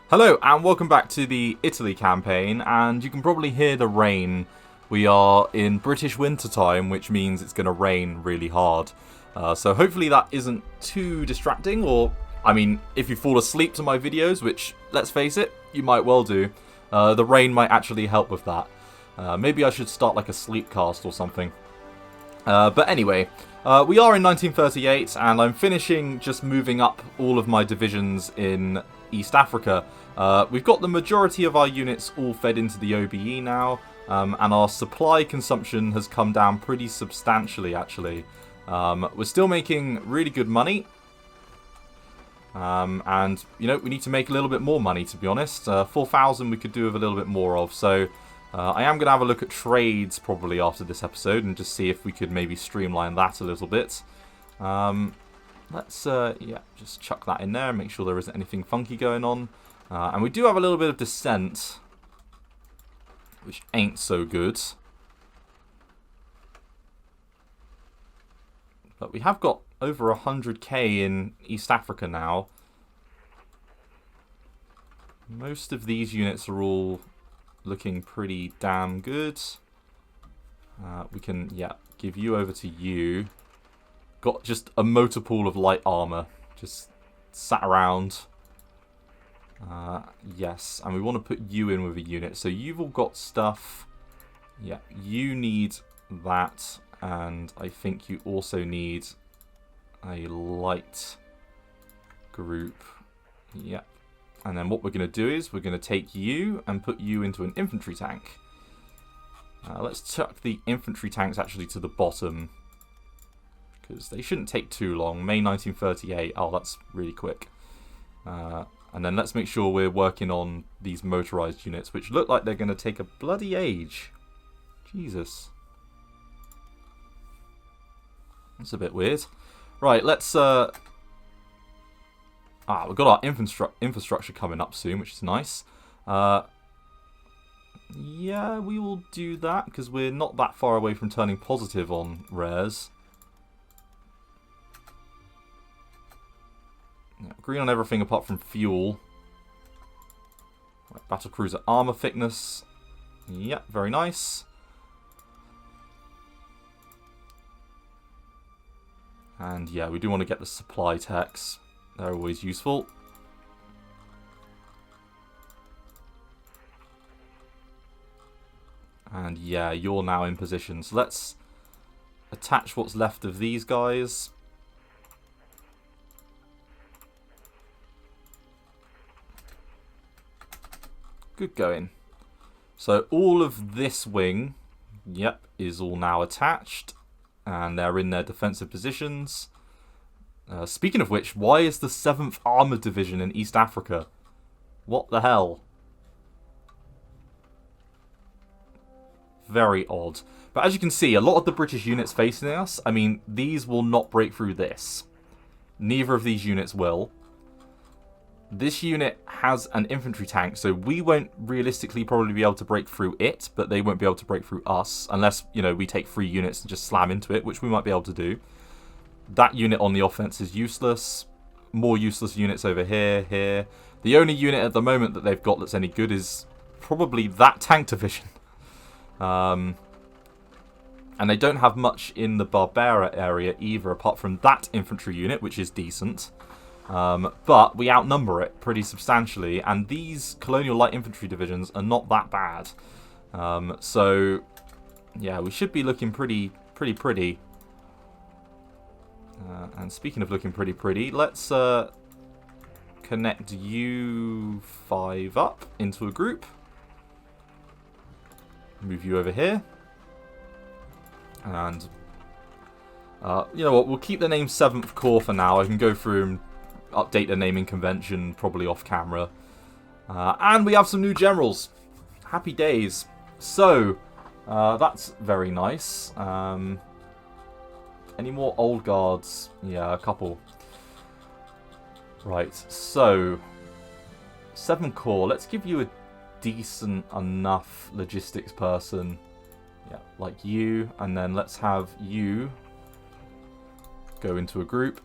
Hello and welcome back to the Italy campaign, and you can probably hear the rain. We are in British winter time, which means it's going to rain really hard. So hopefully that isn't too distracting, or, I mean, if you fall asleep to my videos, which, let's face it, you might well do, the rain might actually help with that. Maybe I should start like a sleep cast or something. But anyway, we are in 1938, and I'm finishing just moving up all of my divisions in East Africa. We've got the majority of our units all fed into the OBE now, and our supply consumption has come down pretty substantially, actually. We're still making really good money, and, you know, we need to make a little bit more money, to be honest. 4,000 we could do with a little bit more of, so I am going to have a look at trades probably after this episode and just see if we could maybe streamline that a little bit. Let's, yeah, just chuck that in there and make sure there isn't anything funky going on. And we do have a little bit of dissent, which ain't so good. But we have got over 100k in East Africa now. Most of these units are all looking pretty damn good. We can, yeah, give you over to you. Got just a motor pool of light armor. Just sat around. Yes, and we want to put you in with a unit. So you've all got stuff. Yeah, you need that. And I think you also need a light group. Yeah. And then what we're going to do is we're going to take you and put you into an infantry tank. Let's chuck the infantry tanks actually to the bottom, because they shouldn't take too long. May 1938. Oh, that's really quick. And then let's make sure we're working on these motorized units, which look like they're going to take a bloody age. Jesus. That's a bit weird. Right, let's... we've got our infrastructure coming up soon, which is nice. Yeah, we will do that, because we're not that far away from turning positive on rares. Yeah, green on everything apart from fuel. Right, battlecruiser armor thickness. Yeah, very nice. And yeah, we do want to get the supply techs. They're always useful. And yeah, you're now in position. So let's attach what's left of these guys. Good going. So all of this wing, yep, is all now attached. And they're in their defensive positions. Speaking of which, why is the 7th Armoured Division in East Africa? What the hell? Very odd. But as you can see, a lot of the British units facing us, I mean, these will not break through this. Neither of these units will. This unit has an infantry tank, so we won't realistically probably be able to break through it, but they won't be able to break through us, unless, you know, we take 3 units and just slam into it, which we might be able to do. That unit on the offense is useless. More useless units over here, here. The only unit at the moment that they've got that's any good is probably that tank division. And they don't have much in the Barbera area either, apart from that infantry unit, which is decent. But we outnumber it pretty substantially, and these colonial light infantry divisions are not that bad. So, yeah, we should be looking pretty. And speaking of looking pretty, let's connect you 5 up into a group. Move you over here. And, you know what, we'll keep the name 7th Corps for now. I can go through and update the naming convention, probably off camera. And we have some new generals. Happy days. So, that's very nice. Any more old guards? Yeah, a couple. Right, so 7 Corps. Let's give you a decent enough logistics person. Yeah, like you. And then let's have you go into a group.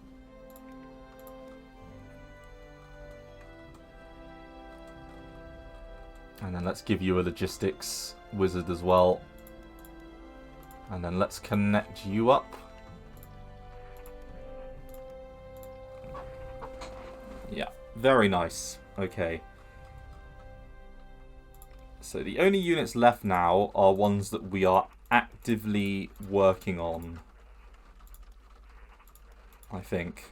And then let's give you a logistics wizard as well. And then let's connect you up. Yeah, very nice. Okay. So the only units left now are ones that we are actively working on, I think.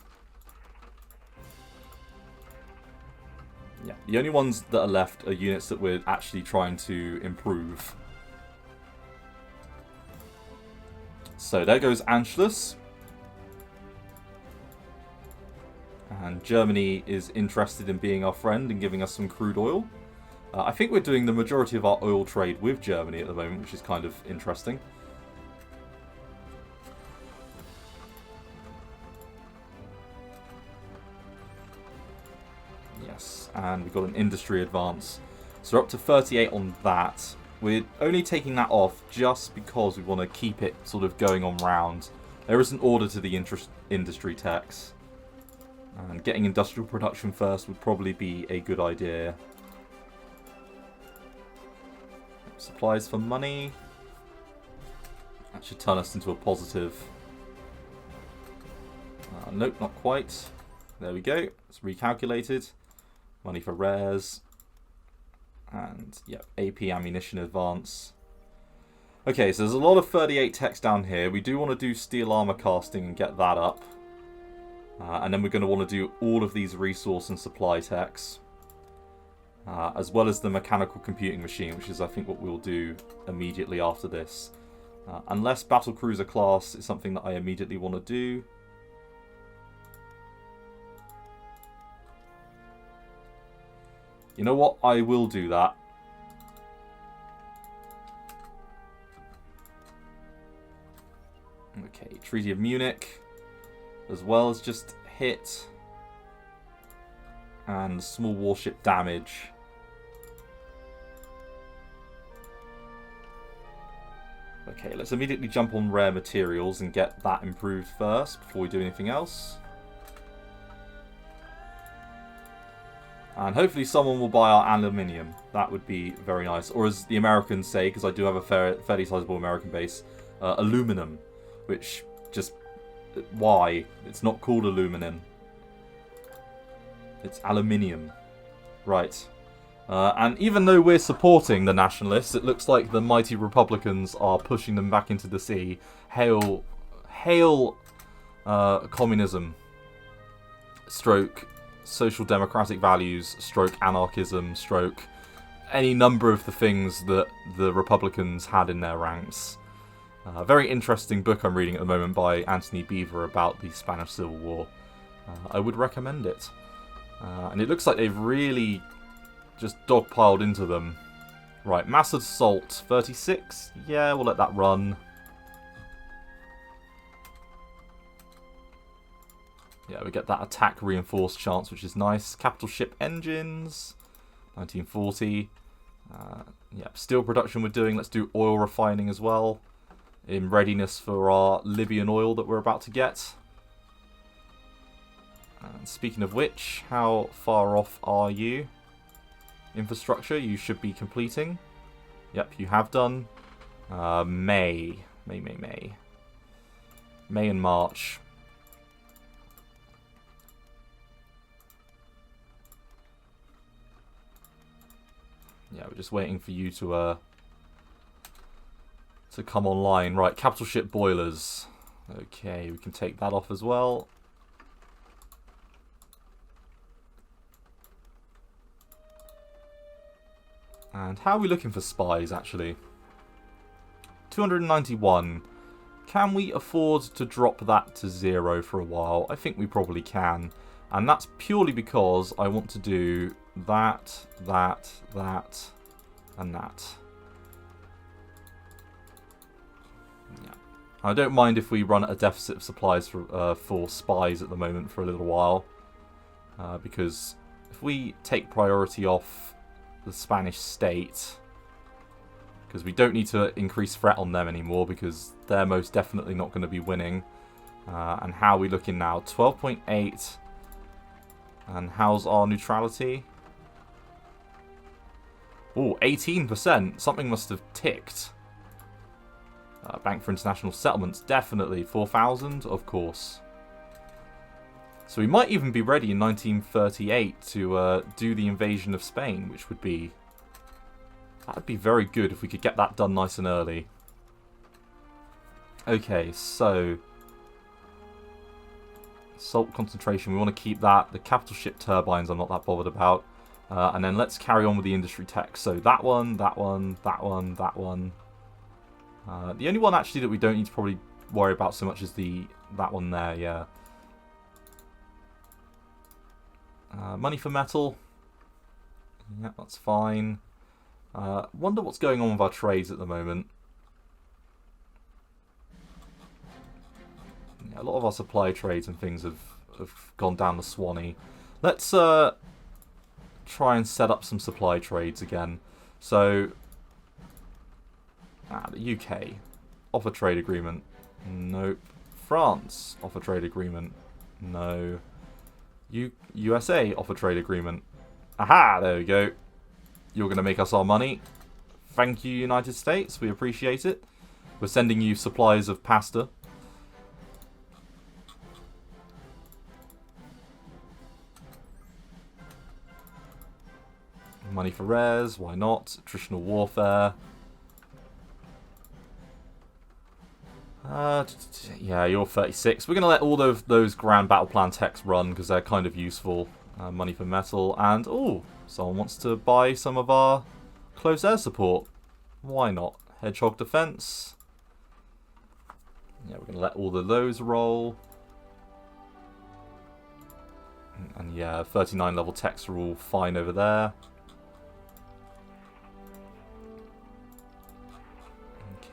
Yeah, the only ones that are left are units that we're actually trying to improve. So there goes Anschluss. And Germany is interested in being our friend and giving us some crude oil. I think we're doing the majority of our oil trade with Germany at the moment, which is kind of interesting. Yes, and we've got an industry advance. So we're up to 38 on that. We're only taking that off just because we want to keep it sort of going on round. There is an order to the industry tax. And getting industrial production first would probably be a good idea. Supplies for money. That should turn us into a positive. Nope, not quite. There we go. It's recalculated. Money for rares. And, yep, AP ammunition advance. Okay, so there's a lot of 38 techs down here. We do want to do steel armor casting and get that up. And then we're going to want to do all of these resource and supply techs. As well as the mechanical computing machine, which is, I think, what we'll do immediately after this. Unless battlecruiser class is something that I immediately want to do. You know what? I will do that. Okay, Treaty of Munich. As well as just hit. And small warship damage. Okay, let's immediately jump on rare materials and get that improved first before we do anything else. And hopefully someone will buy our aluminium. That would be very nice. Or as the Americans say, because I do have a fairly sizable American base, aluminum. Which, just, why? It's not called aluminum. It's aluminium. Right. And even though we're supporting the nationalists, it looks like the mighty Republicans are pushing them back into the sea. Hail communism. Stroke social democratic values. Stroke anarchism. Stroke any number of the things that the Republicans had in their ranks. A very interesting book I'm reading at the moment by Anthony Beevor about the Spanish Civil War. I would recommend it. And it looks like they've really just dogpiled into them. Right, mass assault 36. Yeah, we'll let that run. Yeah, we get that attack reinforced chance, which is nice. Capital ship engines. 1940. Yeah, steel production we're doing. Let's do oil refining as well. In readiness for our Libyan oil that we're about to get. And speaking of which, how far off are you? Infrastructure, you should be completing. Yep, you have done. May and March. Yeah, we're just waiting for you to come online. Right, capital ship boilers. Okay, we can take that off as well. And how are we looking for spies, actually? 291. Can we afford to drop that to 0 for a while? I think we probably can. And that's purely because I want to do that, and that. Yeah. I don't mind if we run at a deficit of supplies for spies at the moment for a little while. Because if we take priority off the Spanish state, because we don't need to increase threat on them anymore because they're most definitely not going to be winning. And how are we looking now? 12.8. And how's our neutrality? Oh, 18%. Something must have ticked. Bank for International Settlements, definitely. 4,000, of course. So we might even be ready in 1938 to do the invasion of Spain, which would be... That would be very good if we could get that done nice and early. Okay, so... Salt concentration, we want to keep that. The capital ship turbines I'm not that bothered about. And then let's carry on with the industry tech. So that one, that one, that one, that one. The only one actually that we don't need to probably worry about so much is that one there, yeah. Money for metal. Yeah, that's fine. Wonder what's going on with our trades at the moment. Yeah, a lot of our supply trades and things have gone down the Swanee. Let's try and set up some supply trades again. So, the UK. Offer trade agreement. Nope. France. Offer trade agreement. No. USA offer trade agreement. Aha! There we go. You're going to make us our money. Thank you, United States. We appreciate it. We're sending you supplies of pasta. Money for rares. Why not? Attritional warfare. Yeah, you're 36. We're going to let all of those Grand Battle Plan techs run because they're kind of useful. Money for metal. And, oh, someone wants to buy some of our close air support. Why not? Hedgehog defense. Yeah, we're going to let all of those roll. And yeah, 39 level techs are all fine over there.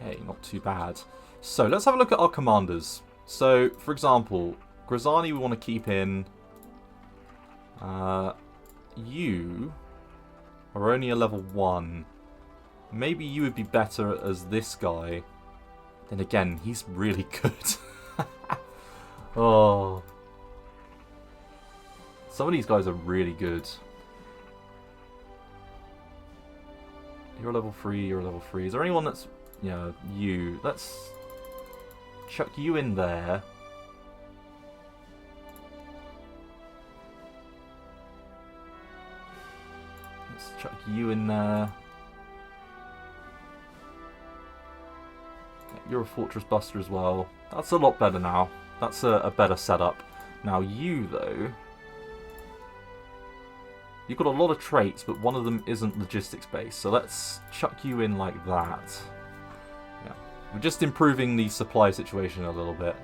Okay, not too bad. So, let's have a look at our commanders. So, for example, Grazani we want to keep in. You are only a level 1. Maybe you would be better as this guy. Then again, he's really good. Oh. Some of these guys are really good. You're a level 3, you're a level 3. Is there anyone that's... Yeah, you. Let's chuck you in there. Let's chuck you in there. Okay, you're a Fortress Buster as well. That's a lot better now. That's a better setup. Now you, though... You've got a lot of traits, but one of them isn't logistics based. So let's chuck you in like that. Yeah. We're just improving the supply situation a little bit.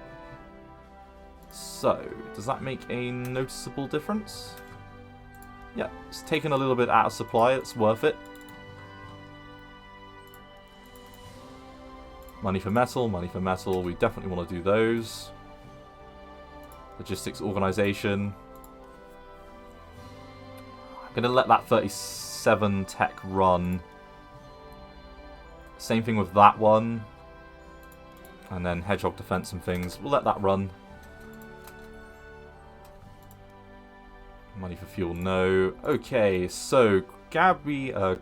So, does that make a noticeable difference? Yeah, it's taken a little bit out of supply. It's worth it. Money for metal, money for metal. We definitely want to do those. Logistics organization. I'm going to let that 37 tech run. Same thing with that one. And then Hedgehog defense and things. We'll let that run. Money for fuel, no. Okay, so Gabriel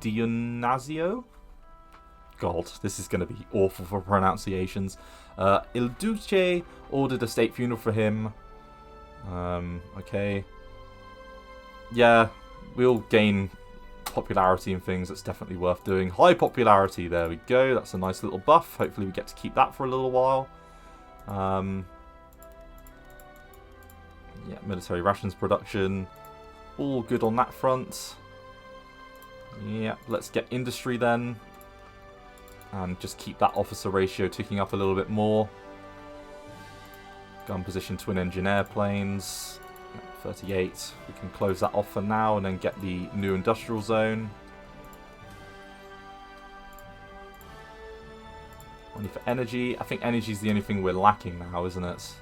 Dionazio? God, this is going to be awful for pronunciations. Il Duce ordered a state funeral for him. Okay. Yeah, we'll gain popularity and things. That's definitely worth doing. High popularity, there we go. That's a nice little buff. Hopefully we get to keep that for a little while. Yeah, military rations production. All good on that front. Yeah, let's get industry then. And just keep that officer ratio ticking up a little bit more. Gun position twin engine airplanes. 38. We can close that off for now and then get the new industrial zone. Money for energy. I think energy is the only thing we're lacking now, isn't it?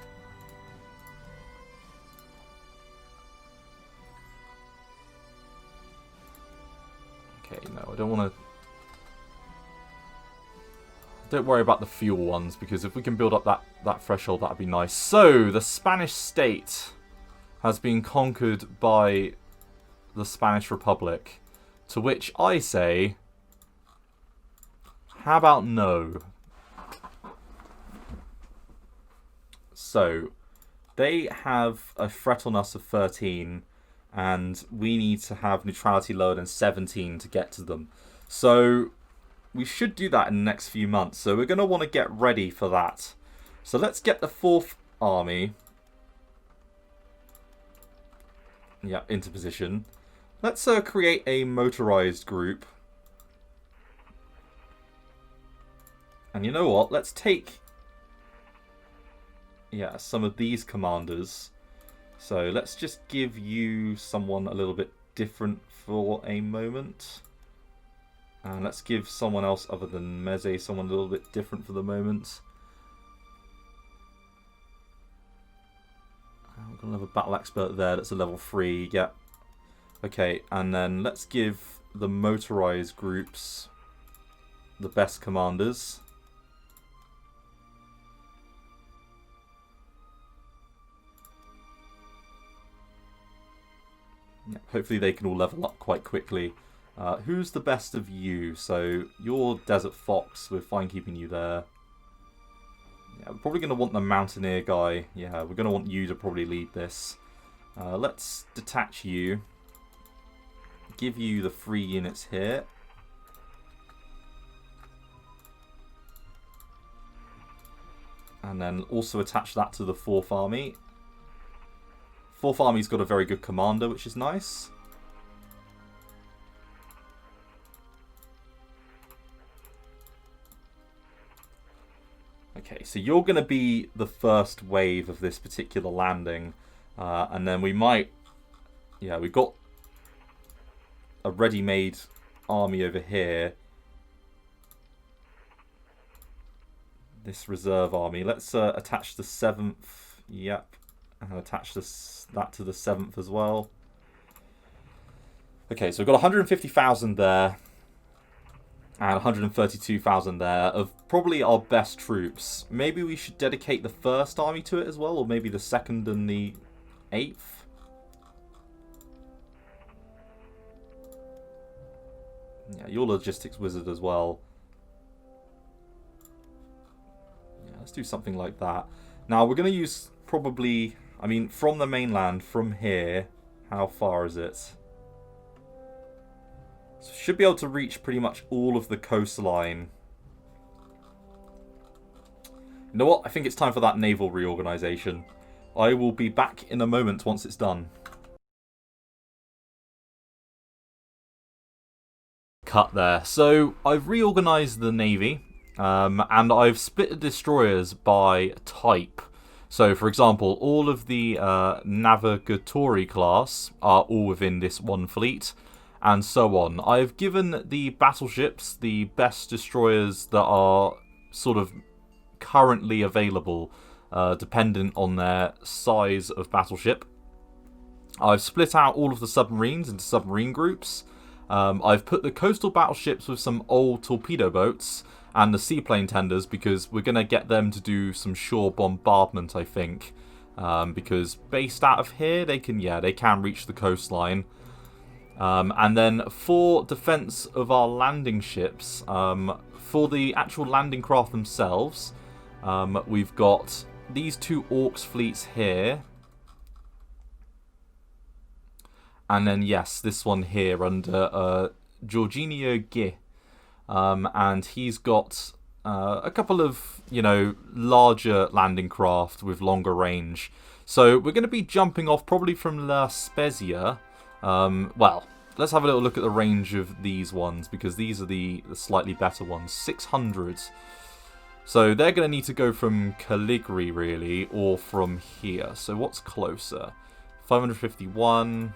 Okay, no, I don't want to... Don't worry about the fuel ones, because if we can build up that threshold, that would be nice. So, the Spanish state has been conquered by the Spanish Republic. To which I say, how about no? So, they have a threat on us of 13, and we need to have neutrality lower than 17 to get to them. So, we should do that in the next few months. So, we're going to want to get ready for that. So, let's get the 4th Army into position. Let's create a motorized group. And you know what? Let's take some of these commanders. So let's just give you someone a little bit different for a moment. And let's give someone else other than Meze someone a little bit different for the moment. We're going to have a battle expert there that's a level 3. Yeah. Okay, and then let's give the motorized groups the best commanders. Yeah, hopefully they can all level up quite quickly. Who's the best of you? So you're Desert Fox. We're fine keeping you there. Yeah, we're probably going to want the Mountaineer guy. Yeah, we're going to want you to probably lead this. Let's detach you. Give you the 3 units here. And then also attach that to the 4th Army. 4th Army's got a very good commander, which is nice. Okay, so you're going to be the first wave of this particular landing. And then we might... Yeah, we've got a ready-made army over here. This reserve army. Let's attach the 7th. Yep. And attach that to the 7th as well. Okay, so we've got 150,000 there. And 132,000 there of probably our best troops. Maybe we should dedicate the 1st army to it as well. Or maybe the 2nd and the 8th. Yeah, your logistics wizard as well. Yeah, let's do something like that. Now, we're going to use probably... I mean, from the mainland, from here, how far is it? So should be able to reach pretty much all of the coastline. You know what? I think it's time for that naval reorganization. I will be back in a moment once it's done. Cut there. So I've reorganized the navy, and I've split the destroyers by type. So, for example, all of the Navigatory class are all within this one fleet, and so on. I've given the battleships the best destroyers that are sort of currently available, dependent on their size of battleship. I've split out all of the submarines into submarine groups. I've put the coastal battleships with some old torpedo boats, and the seaplane tenders, because we're going to get them to do some shore bombardment, I think. Because based out of here, they can reach the coastline. And then for defense of our landing ships, for the actual landing craft themselves, we've got these 2 Orcs fleets here. And then, yes, this one here under Jorginho Gui. And he's got a couple of, larger landing craft with longer range. So we're going to be jumping off probably from La Spezia. Well, let's have a little look at the range of these ones, because these are the slightly better ones. 600. So they're going to need to go from Caligari, really, or from here. So what's closer? 551...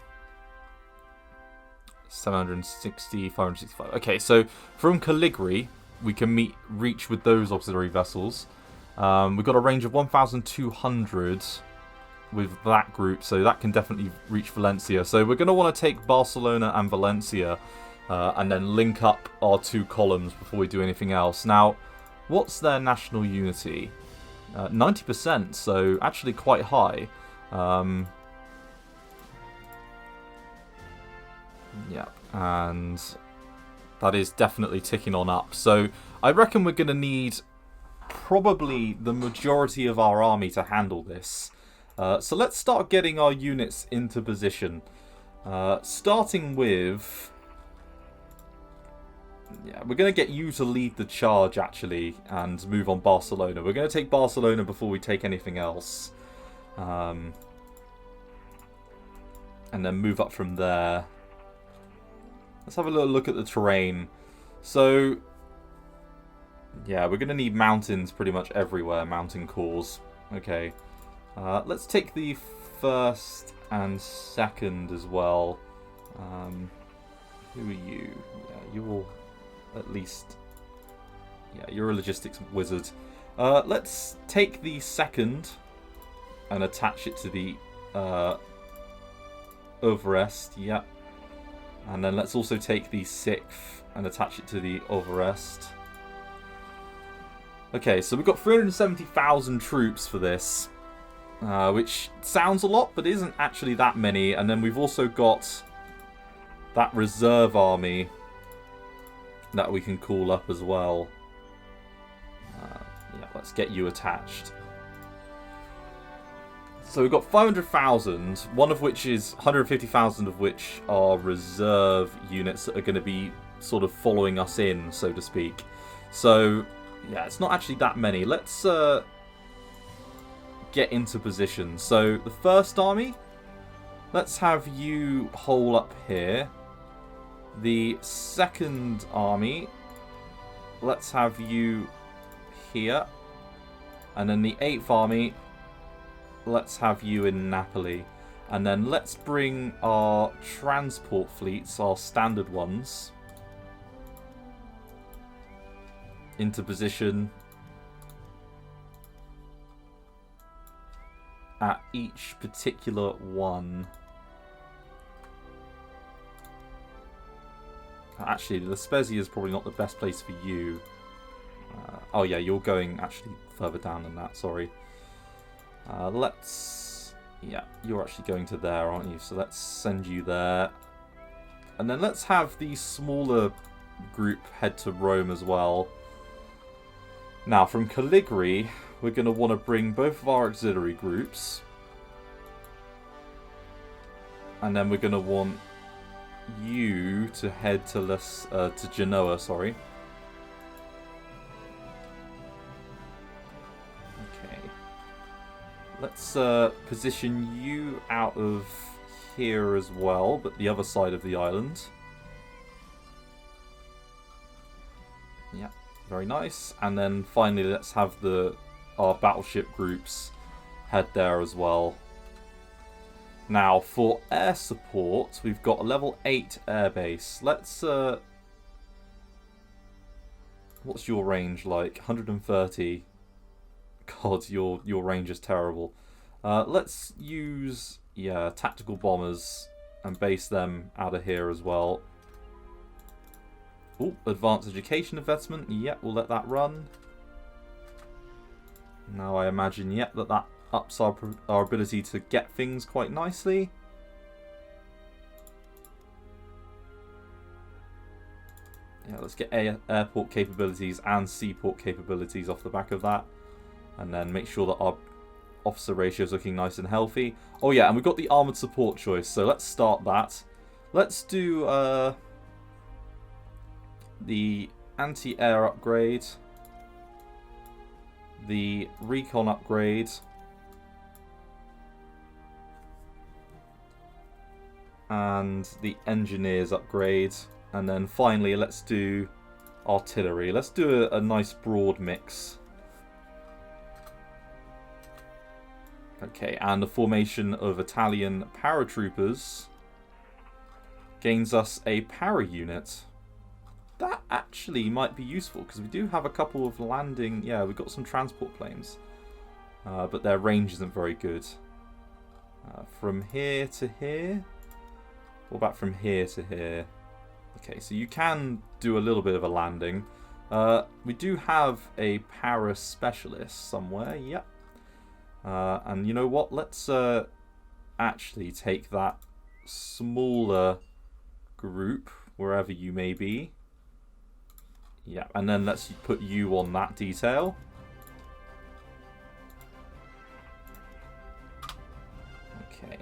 760, 565. Okay, so from Caligari, we can reach with those auxiliary vessels. We've got a range of 1,200 with that group, so that can definitely reach Valencia. So we're going to want to take Barcelona and Valencia, and then link up our 2 columns before we do anything else. Now, what's their national unity? 90%, so actually quite high. Yeah, and that is definitely ticking on up. So I reckon we're going to need probably the majority of our army to handle this. So let's start getting our units into position. Starting with... Yeah, we're going to get you to lead the charge, actually, and move on Barcelona. We're going to take Barcelona before we take anything else. And then move up from there. Let's have a little look at the terrain. So, yeah, we're going to need mountains pretty much everywhere. Mountain cores. Okay. Let's take the first and second as well. Who are you? Yeah, you're at least... Yeah, you're a logistics wizard. Let's take the second and attach it to the Overest. Yeah. And then let's also take the 6th and attach it to the Overest. Okay, so we've got 370,000 troops for this. Which sounds a lot, but isn't actually that many. And then we've also got that reserve army that we can call up as well. Yeah, let's get you attached. So we've got 500,000, one of which is 150,000 of which are reserve units that are going to be sort of following us in, so to speak. So, yeah, it's not actually that many. Let's get into position. So, the first army, let's have you hole up here. The second army, let's have you here. And then the 8th army, let's have you in Napoli. And then let's bring our transport fleets, our standard ones, into position at each particular one. Actually, the Spezia is probably not the best place for you. Oh yeah, you're going actually further down than that, sorry. Yeah, you're actually going to there, aren't you? So let's send you there. And then let's have the smaller group head to Rome as well. Now, from Caligari, we're going to want to bring both of our auxiliary groups. And then we're going to want you to head to Genoa, sorry. Let's position you out of here as well, but the other side of the island. Yeah, very nice. And then finally, let's have our battleship groups head there as well. Now, for air support, we've got a level 8 airbase. Let's... what's your range like? 130. God, your range is terrible. Let's use, yeah, tactical bombers and base them out of here as well. Oh, advanced education investment. Yep, we'll let that run. Now I imagine, yep, that ups our ability to get things quite nicely. Yeah, let's get airport capabilities and seaport capabilities off the back of that. And then make sure that our officer ratio is looking nice and healthy. Oh yeah, and we've got the armoured support choice, so let's start that. Let's do the anti-air upgrade, the recon upgrade, and the engineers upgrade. And then finally, let's do artillery. Let's do a nice broad mix. Okay, and the formation of Italian paratroopers gains us a para unit. That actually might be useful, because we do have a couple of landing... Yeah, we've got some transport planes. But their range isn't very good. From here to here? What about from here to here? Okay, so you can do a little bit of a landing. We do have a para specialist somewhere, yep. And you know what? Let's actually take that smaller group, wherever you may be. Yeah, and then let's put you on that detail. Okay.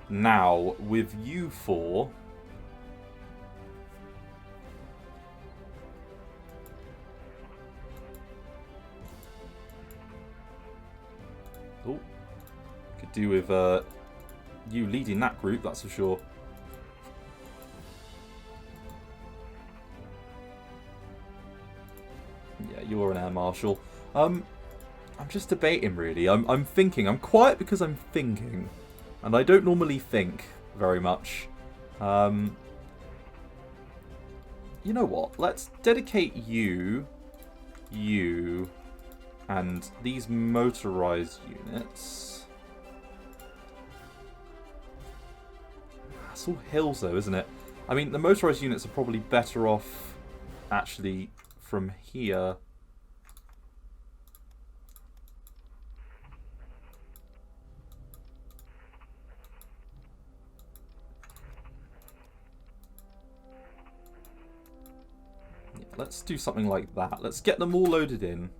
Now, with you four... Oh, could do with you leading that group, that's for sure. Yeah, you're an air marshal. I'm just debating, really. I'm thinking. I'm quiet because I'm thinking, and I don't normally think very much. You know what? Let's dedicate you, and these motorized units. It's all hills, though, isn't it? I mean, the motorized units are probably better off, actually, from here. Yeah, let's do something like that. Let's get them all loaded in.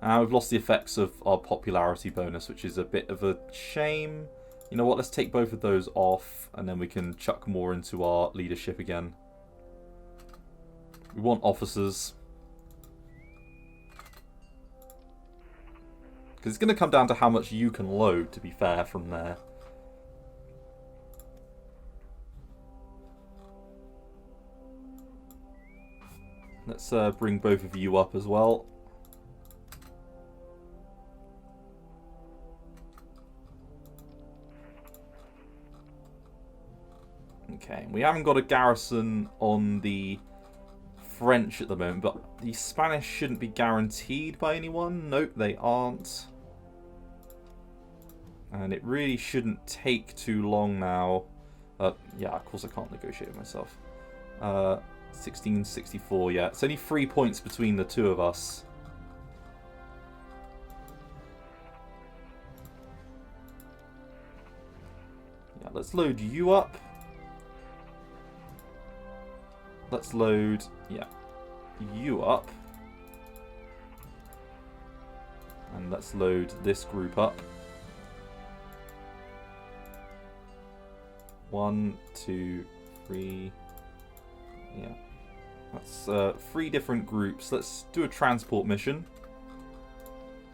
We've lost the effects of our popularity bonus, which is a bit of a shame. You know what, let's take both of those off, and then we can chuck more into our leadership again. We want officers. Because it's going to come down to how much you can load, to be fair, from there. Let's bring both of you up as well. Okay, we haven't got a garrison on the French at the moment, but the Spanish shouldn't be guaranteed by anyone. Nope, they aren't. And it really shouldn't take too long now. Yeah, of course I can't negotiate with myself. 1664, yeah. It's only 3 points between the two of us. Yeah, let's load you up. Let's load, yeah, you up. And let's load this group up. 1, 2, 3. Yeah. That's 3 different groups. Let's do a transport mission.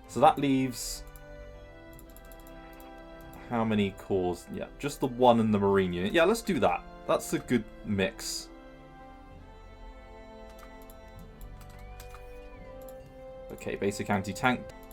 So that leaves... how many cores? Yeah, just the 1 in the marine unit. Yeah, let's do that. That's a good mix. Okay, basic anti-tank.